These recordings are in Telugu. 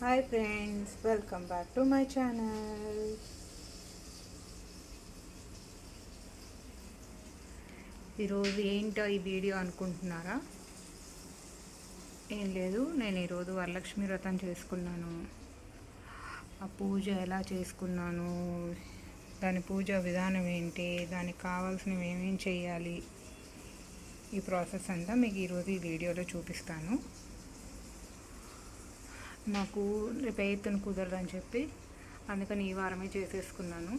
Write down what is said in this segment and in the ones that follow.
Hi friends, welcome back to my channel. ఈరోజు ఏంటో ఈ వీడియో అనుకుంటున్నారా? ఏం లేదు, నేను ఈరోజు వరలక్ష్మి వ్రతం చేసుకున్నాను. ఆ పూజ ఎలా చేసుకున్నాను, దాని పూజ విధానం ఏంటి, దానికి కావాల్సినవి ఏమేమి చేయాలి, ఈ ప్రాసెస్ అంతా మీకు ఈరోజు ఈ వీడియోలో చూపిస్తాను. నాకు రేపు ఎయిత్తున కుదరదని చెప్పి అందుకని ఈ వారమే చేసేసుకున్నాను.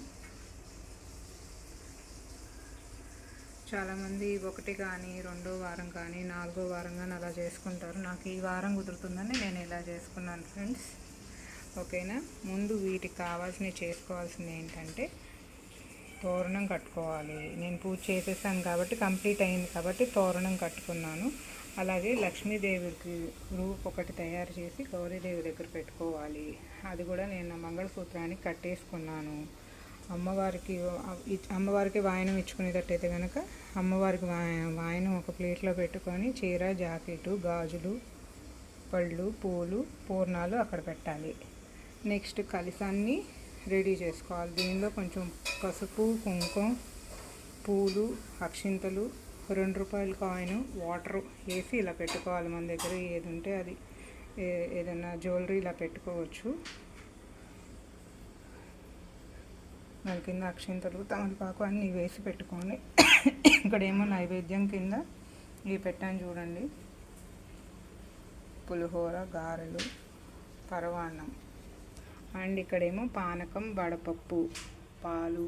చాలామంది ఒకటి కానీ రెండో వారం కానీ నాలుగో వారం కానీ అలా చేసుకుంటారు. నాకు ఈ వారం కుదురుతుందని నేను ఇలా చేసుకున్నాను ఫ్రెండ్స్. ఓకేనా? ముందు వీటికి కావాల్సినవి చేసుకోవాల్సింది ఏంటంటే తోరణం కట్టుకోవాలి. నేను పూజ చేసేసాను కాబట్టి కంప్లీట్ అయింది కాబట్టి తోరణం కట్టుకున్నాను. అలాగే లక్ష్మీదేవికి రూప్ ఒకటి తయారు చేసి గౌరీదేవి దగ్గర పెట్టుకోవాలి. అది కూడా నేను మంగళసూత్రానికి కట్టేసుకున్నాను. అమ్మవారికి వాయనం ఇచ్చుకునేటట్టయితే కనుక అమ్మవారికి వాయనం ఒక ప్లేట్లో పెట్టుకొని చీర, జాకెట్, గాజులు, పళ్ళు, పూలు, పూర్ణాలు అక్కడ పెట్టాలి. నెక్స్ట్ కలశాన్ని రెడీ చేసుకోవాలి. దీనిలో కొంచెం పసుపు, కుంకుమ, పూలు, అక్షింతలు, 2 రూపాయల కాయిన్, వాటర్ వేసి ఇలా పెట్టుకోవాలి. మన దగ్గర ఏది ఉంటే అది, ఏదైనా జ్యువెలరీ ఇలా పెట్టుకోవచ్చు. దాని కింద అక్షింతలు, తమలపాకు అన్నీ వేసి పెట్టుకోండి. ఇక్కడేమో నైవేద్యం కింద ఇవి పెట్టాను చూడండి, పులిహోర, గారెలు, పరవాన్నం. అండ్ ఇక్కడేమో పానకం, వడపప్పు, పాలు,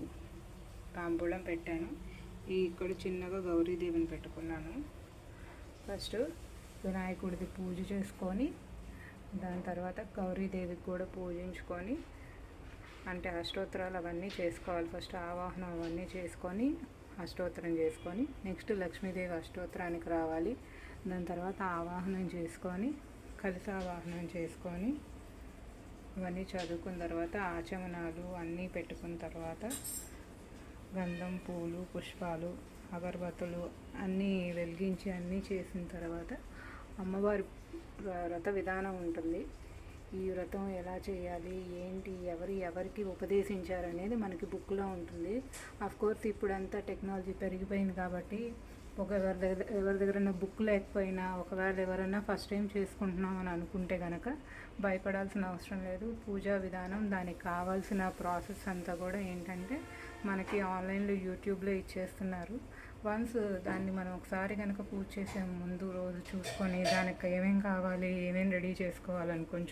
తాంబూలం పెట్టాను. ఇక్కడ చిన్నగా గౌరీదేవిని పెట్టుకున్నాను. ఫస్ట్ వినాయకుడిది పూజ చేసుకొని దాని తర్వాత గౌరీదేవికి కూడా పూజించుకొని, అంటే అష్టోత్తరాలు అవన్నీ చేసుకోవాలి. ఫస్ట్ ఆవాహనం అవన్నీ చేసుకొని అష్టోత్తరం చేసుకొని నెక్స్ట్ లక్ష్మీదేవి అష్టోత్తరానికి రావాలి. దాని తర్వాత ఆవాహనం చేసుకొని కలశావాహనం చేసుకొని ఇవన్నీ చదువుకున్న తర్వాత ఆచమనాలు అన్నీ పెట్టుకున్న తర్వాత గంధం, పూలు, పుష్పాలు, అగరబత్తులు అన్నీ వెలిగించి అన్నీ చేసిన తర్వాత అమ్మవారి వ్రత విధానం ఉంటుంది. ఈ వ్రతం ఎలా చేయాలి, ఏంటి, ఎవరికి ఉపదేశించారనేది మనకి బుక్లో ఉంటుంది. కోర్స్ ఇప్పుడంతా టెక్నాలజీ పెరిగిపోయింది కాబట్టి ఎవరి దగ్గరైనా బుక్ లేకపోయినా, ఒకవేళ ఎవరైనా ఫస్ట్ టైం చేసుకుంటున్నాం అని అనుకుంటే కనుక భయపడాల్సిన అవసరం లేదు. పూజా విధానం, దానికి కావాల్సిన ప్రాసెస్ అంతా కూడా ఏంటంటే మనకి ఆన్లైన్లో యూట్యూబ్లో ఇచ్చేస్తున్నారు. వన్స్ దాన్ని మనం ఒకసారి కనుక పూజ చేసే ముందు రోజు చూసుకొని దానికి ఏమేమి కావాలి, ఏమేమి రెడీ చేసుకోవాలనుకొని